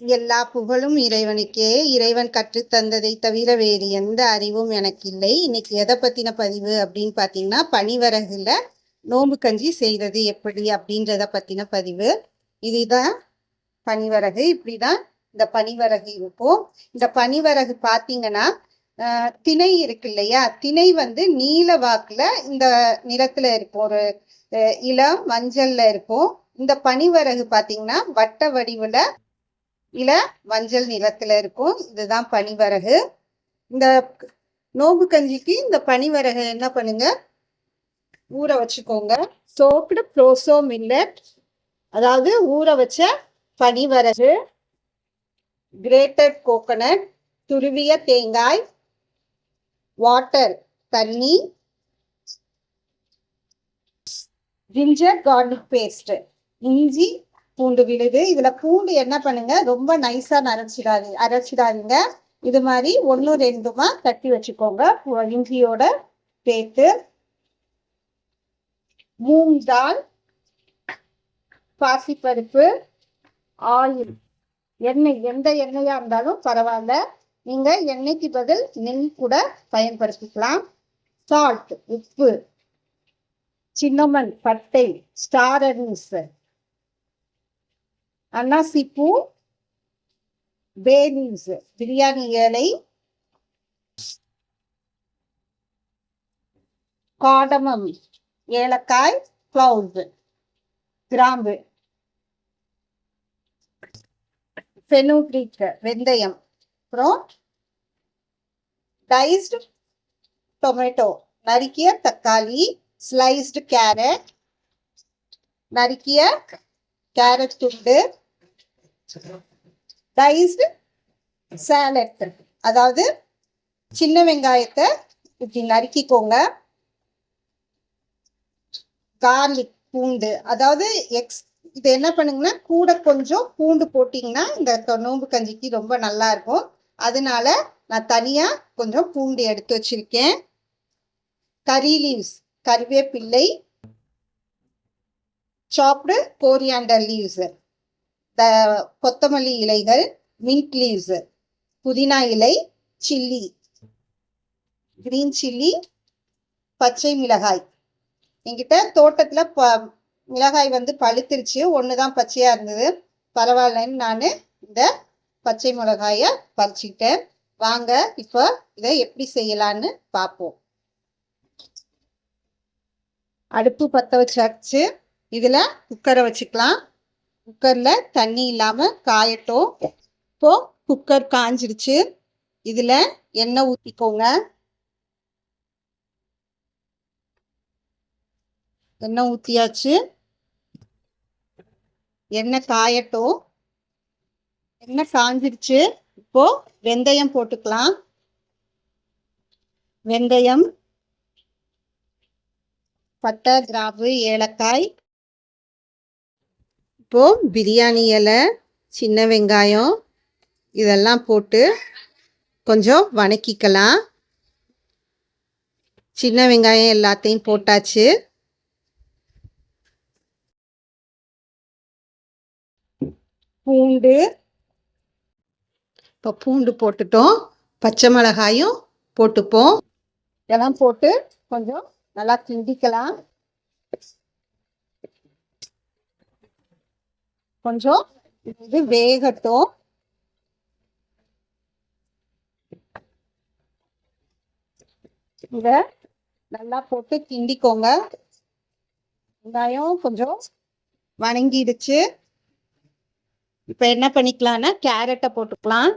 எல்லா புகழும் இறைவனுக்கே. இறைவன் கற்றுத்தந்ததை தவிர வேறு எந்த அறிவும் எனக்கு இல்லை. இன்னைக்கு எதை பத்தின பதிவு அப்படின்னு பார்த்தீங்கன்னா, பனிவரகுல நோம்பு கஞ்சி செய்யறது எப்படி அப்படின்றத பத்தின பதிவு. இதுதான் பனிவரகு. இப்படிதான் இந்த பனிவரகு இருக்கும். இந்த பனிவரகு பார்த்தீங்கன்னா திணை இருக்கு இல்லையா, திணை வந்து நீல வாக்குல இந்த நிறத்துல இருக்கும், ஒரு இளம் மஞ்சள்ல இருக்கும். இந்த பனிவரகு பார்த்தீங்கன்னா வட்ட வடிவுல இல மஞ்சள் நிறத்துல இருக்கும். இதுதான் பனிவரகு. இந்த நோம்பு கஞ்சிக்கு இந்த பனிவரகு என்ன பண்ணுங்க, ஊற வச்சுக்கோங்க. சோப்டு ப்ரோசோ மில்லட், அதாவது ஊற வச்ச பனிவரகு, கிரேட்டட் கோகனட், துருவிய தேங்காய், வாட்டர் தண்ணி, ஜிஞ்சர் கார்லிக் பேஸ்ட், இஞ்சி பூண்டு விழுது. இதுல பூண்டு என்ன பண்ணுங்க, ரொம்ப நைஸா அரைச்சிடாதீங்க. இது மாதிரி 1-2 தட்டி வச்சுக்கோங்க இஞ்சியோட சேர்த்து. மூங் தால், பாசிப்பருப்பு, ஆயில், எண்ணெய், எந்த எண்ணெயா இருந்தாலும் பரவாயில்ல. நீங்க எண்ணெய்க்கு பதில் நெய் கூட பயன்படுத்திக்கலாம். சால்ட், உப்பு, சின்னமன், பட்டை, ஸ்டார் அனீஸ், அன்னாசிப்பூ, பே லீவ்ஸ், பிரியாணி இலை, காடமம், ஏலக்காய், கிளவுஸ், கிராம்பு, ஃபெனுக்ரீக், வெந்தயம், அப்புறம் டைஸ்டு டொமேட்டோ, நறுக்கிய தக்காளி, ஸ்லைஸ்டு கேரட், நறுக்கிய கேரட் துண்டு, டைஸ்டு சாலட், அதாவது சின்ன வெங்காயத்தை இப்படி நறுக்கிக்கோங்க. கார்லிக், பூண்டு, அதாவது இது என்ன பண்ணுங்கன்னா, கூட கொஞ்சம் பூண்டு போட்டிங்கன்னா இந்த நோம்பு கஞ்சிக்கு ரொம்ப நல்லா இருக்கும். அதனால நான் தனியா கொஞ்சம் பூண்டு எடுத்து வச்சிருக்கேன். கறி லீவ்ஸ், கறிவேப்பிள்ளை, சாப்டு கோரியாண்டர் லீவ்ஸ், கொத்தமல்லி இலைகள், மின்ட் லீவ்ஸ், புதினா இலை, சில்லி, கிரீன் சில்லி, பச்சை மிளகாய். என்கிட்ட தோட்டத்துல மிளகாய் வந்து பழுத்திருச்சு, ஒண்ணுதான் பச்சையா இருந்தது, பரவாயில்லன்னு நான் இந்த பச்சை மிளகாய பறிச்சுக்கிட்டேன். வாங்க இப்போ இதை எப்படி செய்யலான்னு பார்ப்போம். அடுப்பு பற்ற வச்சாச்சு. இதுல குக்கரை வச்சுக்கலாம். குக்கர்ல தண்ணி இல்லாம காயட்டும். இப்போ குக்கர் காஞ்சிருச்சு. இதுல எண்ணெய் ஊத்திக்கோங்க. எண்ணெய் ஊத்தியாச்சு. எண்ணெய் காயட்டும். எண்ணெய் காஞ்சிருச்சு. இப்போ வெந்தயம் போட்டுக்கலாம். வெந்தயம், பட்டை, கிராம்பு, ஏலக்காய், இப்போ பிரியாணி இலை, சின்ன வெங்காயம் இதெல்லாம் போட்டு கொஞ்சம் வணக்கிக்கலாம். சின்ன வெங்காயம் எல்லாத்தையும் போட்டாச்சு. பூண்டு, இப்போ பூண்டு போட்டுட்டோம். பச்சை மிளகாயும் போட்டுப்போம். இதெல்லாம் போட்டு கொஞ்சம் நல்லா கிண்டிக்கலாம். கொஞ்சம் இது வேகட்டும். இத நல்லா போட்டு கிண்டிக்கோங்க. வெங்காயம் கொஞ்சம் வணங்கிடுச்சு. இப்ப என்ன பண்ணிக்கலாம்னா கேரட்டை போட்டுக்கலாம்.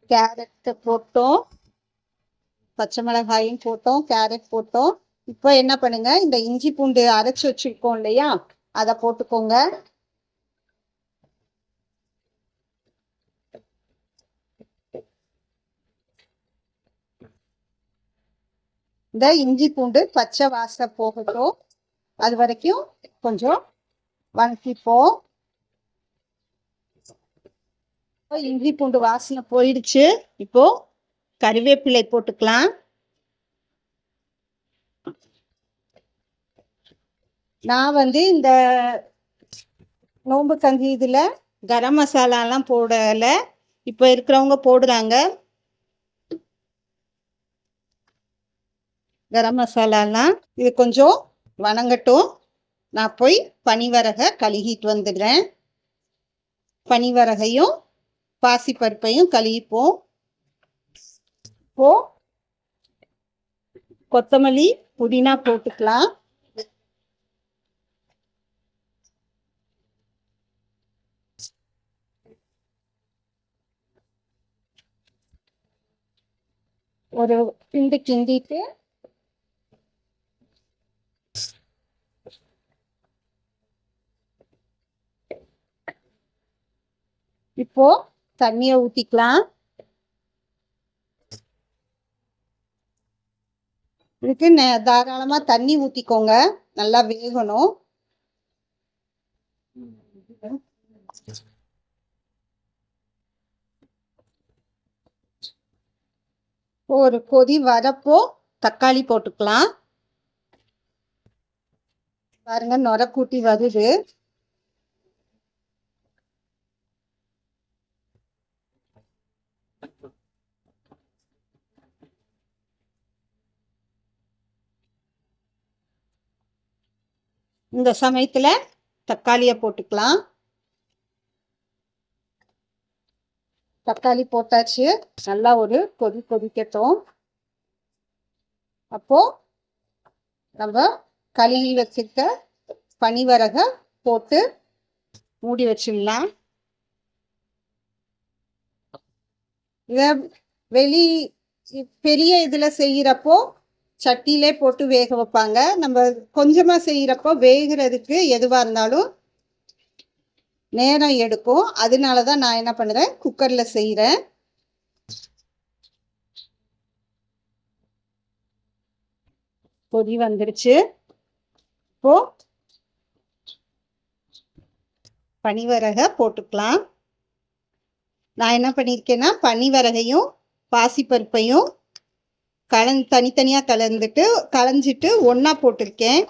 கேரட் போட்டோம், பச்சை மிளகாயும் போட்டோம், கேரட் போட்டோம். இப்போ என்ன பண்ணுங்க, இந்த இஞ்சி பூண்டு அரைச்சு வச்சிருக்கோம் இல்லையா, அதை போட்டுக்கோங்க. இந்த இஞ்சி பூண்டு பச்சை வாசனை போகட்டும், அது வரைக்கும் கொஞ்சம் வணக்கிப்போம். இஞ்சி பூண்டு வாசனை போயிடுச்சு. இப்போ கறிவேப்பிலை போட்டுக்கலாம். நான் வந்து இந்த நோம்பு கஞ்சி இதில் கரம் மசாலாலாம் போடலை. இப்போ இருக்கிறவங்க போடுறாங்க கரம் மசாலாலாம். இது கொஞ்சம் வணங்கட்டும். நான் போய் பனிவரகை கழுகிட்டு வந்துடுறேன். பனிவரகையும் பாசிப்பருப்பையும் கழுவிப்போம். இப்போ கொத்தமல்லி புதினா போட்டுக்கலாம். ஒரு கிண்டு கிண்டிட்டு இப்போ தண்ணியை ஊற்றிக்கலாம். இதுக்கு தாராளமாக தண்ணி ஊற்றிக்கோங்க, நல்லா வேகணும். ஒரு கொதி வரப்போ தக்காளி போட்டுக்கலாம். பாருங்க நுர கூட்டி வருது. இந்த சமயத்துல தக்காளியை போட்டுக்கலாம். தக்காளி போட்டாச்சு. நல்லா ஒரு கொதிக்கட்டும். அப்போ நம்ம கழுவி வச்சுக்க பனிவரகை போட்டு மூடி வச்சிடலாம். இதை பெரிய இதில் செய்கிறப்போ சட்டியிலே போட்டு வேக வைப்பாங்க. நம்ம கொஞ்சமாக செய்கிறப்போ வேகிறதுக்கு எதுவாக இருந்தாலும் நேரம் எடுக்கும். அதனால தான் நான் என்ன பண்ணுறேன், குக்கரில் செய்கிறேன். கொதி வந்துருச்சு. இப்போ பனிவரகை போட்டுக்கலாம். நான் என்ன பண்ணியிருக்கேன்னா பனிவரகையும் பாசிப்பருப்பையும் தனித்தனியாக களைஞ்சிட்டு ஒன்றா போட்டிருக்கேன்.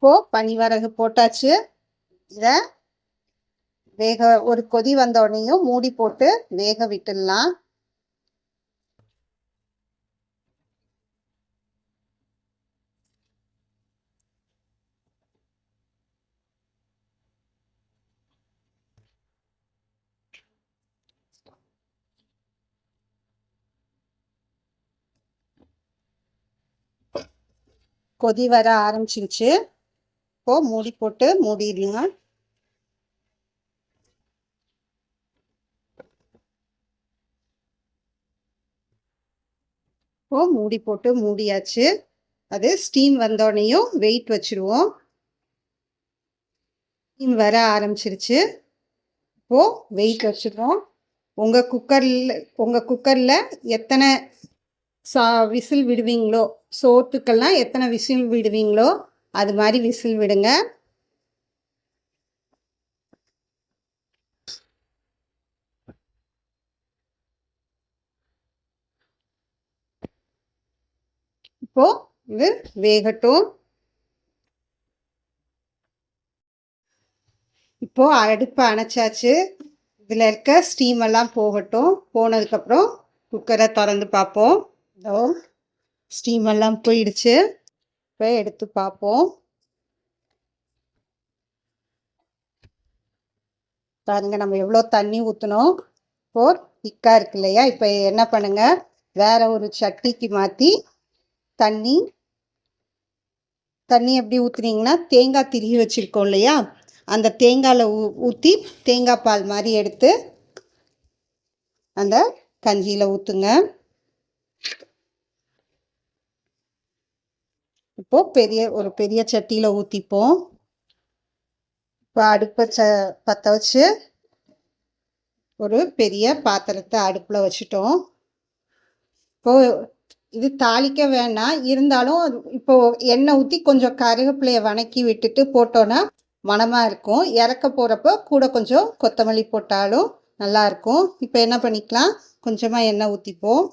இப்போ பனிவரகு போட்டாச்சு. இதை ஒரு கொதி வந்த உடனேயும் மூடி போட்டு வேக விட்டுடலாம். கொதி வர ஆரம்பிச்சிருச்சு. இப்போ மூடி போட்டு மூடிடலாம். இப்போ மூடி போட்டு மூடியாச்சு. அது ஸ்டீம் வந்தோடனையும் வெயிட் வச்சுருவோம். ஸ்டீம் வர ஆரம்பிச்சிருச்சு. இப்போ வெயிட் வச்சுருவோம். உங்கள் குக்கரில் எத்தனை விசில் விடுவீங்களோ, சோத்துக்கெல்லாம் எத்தனை விசில் விடுவீங்களோ அது மாதிரி விசில் விடுங்க. இப்போ இது வேகட்டும். இப்போ அடுப்பை அணைச்சாச்சு. இதில் இருக்க ஸ்டீம் எல்லாம் போகட்டும். போனதுக்கப்புறம் குக்கரை திறந்து பார்ப்போம். இதோ ஸ்டீம் எல்லாம் போயிடுச்சு. இப்போ எடுத்து பார்ப்போம். பாருங்கள் நம்ம எவ்வளோ தண்ணி ஊற்றணும். இப்போது திக்காக இருக்கு இல்லையா? இப்போ என்ன பண்ணுங்கள், வேற ஒரு சட்டிக்கு மாற்றி தண்ணி எப்படி ஊற்றுனீங்கன்னா, தேங்காய் திருகி வச்சுருக்கோம் இல்லையா, அந்த தேங்காயில் ஊற்றி தேங்காய் பால் மாதிரி எடுத்து அந்த கஞ்சியில் ஊற்றுங்க. இப்போது ஒரு பெரிய சட்டியில் ஊற்றிப்போம். இப்போ அடுப்பை பற்ற வச்சு ஒரு பெரிய பாத்திரத்தை அடுப்பில் வச்சுட்டோம். இப்போது இது தாளிக்க வேண்டாம், இருந்தாலும் இப்போது எண்ணெய் ஊற்றி கொஞ்சம் கருவேப்பிலையை வணக்கி விட்டுட்டு போட்டோன்னா மணமாக இருக்கும். இறக்க போகிறப்போ கூட கொஞ்சம் கொத்தமல்லி போட்டாலும் நல்லாயிருக்கும். இப்போ என்ன பண்ணிக்கலாம், கொஞ்சமாக எண்ணெய் ஊற்றிப்போம்.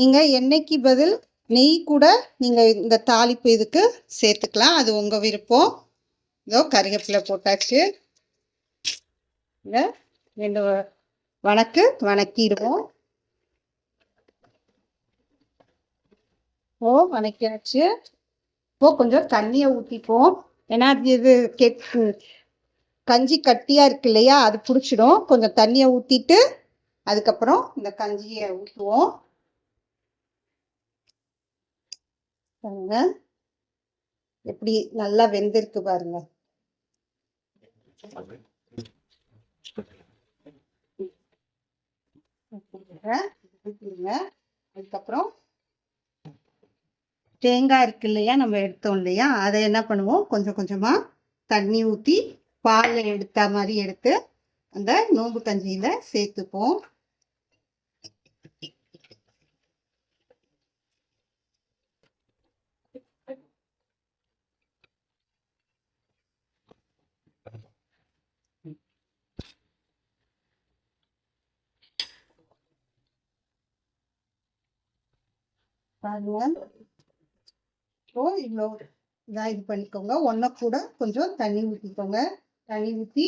நீங்கள் எண்ணெய்க்கு பதில் நெய் கூட நீங்கள் இந்த தாளிப்பு இதுக்கு சேர்த்துக்கலாம், அது உங்கள் விருப்பம். இதோ கருவேப்பிலை போட்டாச்சு. இந்த 2 வணக்கிடுவோம். வணக்கியாச்சு. கொஞ்சம் தண்ணியை ஊற்றிப்போம். ஏன்னா இது கஞ்சி கட்டியாக இருக்கு இல்லையா, அது பிடிச்சிடும். கொஞ்சம் தண்ணியை ஊற்றிட்டு அதுக்கப்புறம் இந்த கஞ்சியை ஊற்றுவோம். பாருங்க எப்படி நல்லா வெந்திருக்கு பாருங்க. அதுக்கப்புறம் தேங்காய் இருக்கு இல்லையா, நம்ம எடுத்தோம் இல்லையா, அதை என்ன பண்ணுவோம், கொஞ்சம் கொஞ்சமாக தண்ணி ஊற்றி பாலில் எடுத்த மாதிரி எடுத்து அந்த நோம்பு கஞ்சியில் சேர்த்துப்போம். பாருங்க, இவ்வளோ இதாக இது பண்ணிக்கோங்க. ஒன்றை கூட கொஞ்சம் தண்ணி ஊற்றிக்கோங்க. தண்ணி ஊற்றி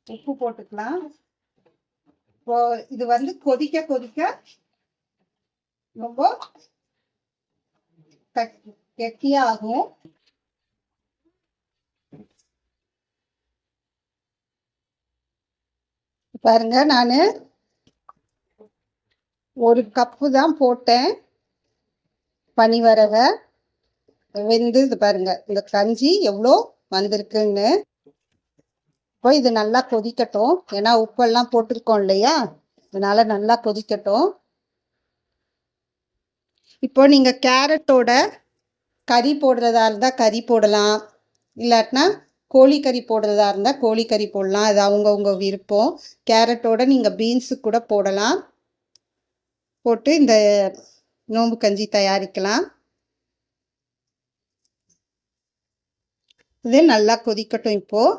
உப்பு போட்டுக்கலாம். இப்போ இது வந்து கொதிக்க கொதிக்க ரொம்ப கெட்டியாகும். பாருங்க, நான் 1 கப்பு தான் போட்டேன் பனிவரகை. வெந்து இது பாருங்க, இந்த கஞ்சி எவ்வளோ வந்திருக்குன்னு. இப்போ இது நல்லா கொதிக்கட்டும், ஏன்னா உப்பெல்லாம் போட்டிருக்கோம் இல்லையா, அதனால நல்லா கொதிக்கட்டும். இப்போ நீங்கள் கேரட்டோட கறி போடுறதா இருந்தால் கறி போடலாம், இல்லாட்டினா கோழிக்கறி போடுறதா இருந்தால் கோழிக்கறி போடலாம். அது அவங்கவுங்க விருப்பம். கேரட்டோட நீங்கள் பீன்ஸு கூட போடலாம். போட்டு இந்த நோம்பு கஞ்சி தயாரிக்கலாம். இது நல்லா கொதிக்கட்டும். இப்போது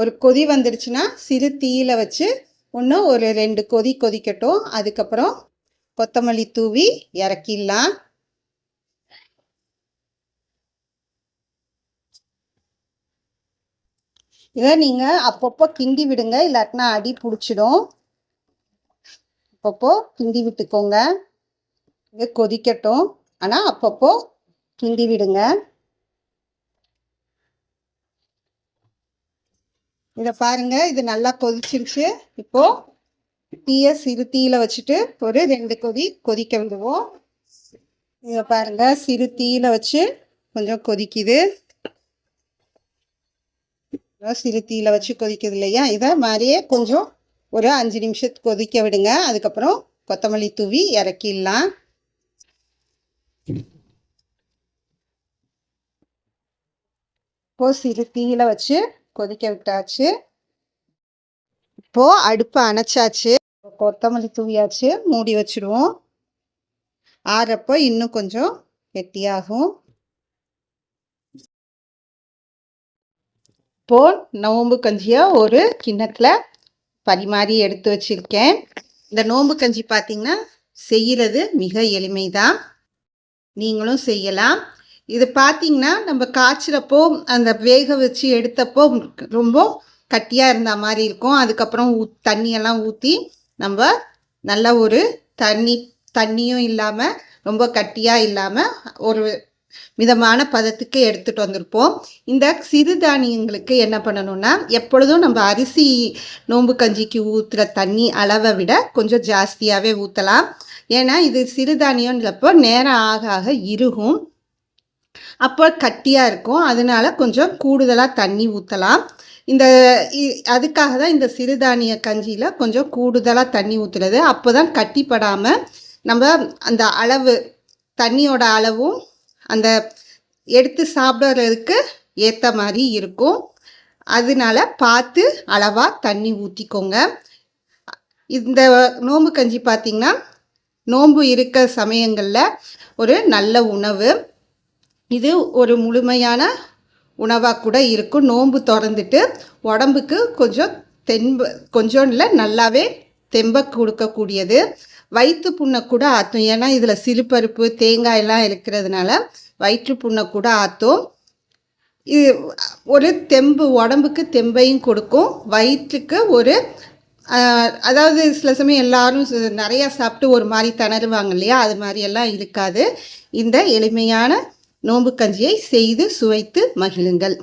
ஒரு கொதி வந்துடுச்சுன்னா சிறு தீயில வச்சு இன்னும் ஒரு 2 கொதி கொதிக்கட்டும். அதுக்கப்புறம் கொத்தமல்லி தூவி இறக்கிடலாம். இதை நீங்கள் அப்பப்போ கிண்டி விடுங்க, இல்லாட்டினா அடி பிடிச்சிடும். அப்பப்போ கிண்டி விட்டுக்கோங்க. இது கொதிக்கட்டும், ஆனால் அப்பப்போ கிண்டி விடுங்க. இதை பாருங்க, இது நல்லா கொதிச்சிருச்சு. இப்போ தீயை சிறு தீயில வச்சுட்டு ஒரு 2 கொதி கொதிக்க விடுவோம். இதை பாருங்க, சிறு தீயில வச்சு கொஞ்சம் கொதிக்குது. சிறு தீயில வச்சு கொதிக்குது இல்லையா, இதை மாதிரியே கொஞ்சம் ஒரு 5 நிமிஷத்துக்கு கொதிக்க விடுங்க. அதுக்கப்புறம் கொத்தமல்லி தூவி இறக்கிடலாம். இப்போ சிறு தீயில வச்சு கொதிக்க விட்டாச்சு. இப்போ அடுப்பை அணைச்சாச்சு, கொத்தமல்லி தூவியாச்சு. மூடி வச்சுடுவோம். ஆறப்போ இன்னும் கொஞ்சம் கெட்டியாகும். இப்போ நோம்பு கஞ்சியை ஒரு கிண்ணத்தில் பரிமாறி எடுத்து வச்சுருக்கேன். இந்த நோம்பு கஞ்சி பார்த்திங்கன்னா செய்கிறது மிக எளிமைதான், நீங்களும் செய்யலாம். இது பார்த்திங்கன்னா நம்ம காய்ச்சிறப்போ அந்த வேக வச்சு எடுத்தப்போ ரொம்ப கட்டியாக இருந்த மாதிரி இருக்கும். அதுக்கப்புறம் தண்ணியெல்லாம் ஊற்றி நம்ம நல்ல ஒரு தண்ணியும் இல்லாமல் ரொம்ப கட்டியாக இல்லாமல் ஒரு மிதமான பதத்துக்கு எடுத்துகிட்டு வந்திருப்போம். இந்த சிறுதானியங்களுக்கு என்ன பண்ணணும்னா, எப்பொழுதும் நம்ம அரிசி நோம்பு கஞ்சிக்கு ஊற்றுற தண்ணி அளவை விட கொஞ்சம் ஜாஸ்தியாகவே ஊற்றலாம். ஏன்னா இது சிறுதானியம்ன்றப்போ நேரம் ஆக ஆக இறுகும், அப்போ கட்டியாக இருக்கும். அதனால கொஞ்சம் கூடுதலாக தண்ணி ஊற்றலாம். அதுக்காக தான் இந்த சிறுதானிய கஞ்சியில் கொஞ்சம் கூடுதலாக தண்ணி ஊற்றுறது. அப்போ தான் கட்டிப்படாமல் நம்ம அந்த அளவு தண்ணியோட அளவும் அந்த எடுத்து சாப்பிட்றதுக்கு ஏற்ற மாதிரி இருக்கும். அதனால பார்த்து அளவாக தண்ணி ஊற்றிக்கோங்க. இந்த நோம்பு கஞ்சி பார்த்திங்கன்னா நோன்பு இருக்க சமயங்களில் ஒரு நல்ல உணவு. இது ஒரு முழுமையான உணவாக கூட இருக்கும். நோன்பு திறந்துட்டு உடம்புக்கு கொஞ்சம் இல்லை நல்லாவே தெம்ப கொடுக்கக்கூடியது. வயிற்று புண்ணை கூட ஆற்றும். ஏன்னா இதில் சிறுபருப்பு தேங்காயெல்லாம் இருக்கிறதுனால வயிற்று புண்ணை கூட ஆற்றும். இது ஒரு உடம்புக்கு தெம்பையும் கொடுக்கும். வயிற்றுக்கு ஒரு அதாவது சில சமயம் எல்லாரும் நிறையா சாப்பிட்டு ஒரு மாதிரி திணறுவாங்க இல்லையா, அது மாதிரியெல்லாம் இருக்காது. இந்த எளிமையான நோன்பு கஞ்சியை செய்து சுவைத்து மகிழுங்கள்.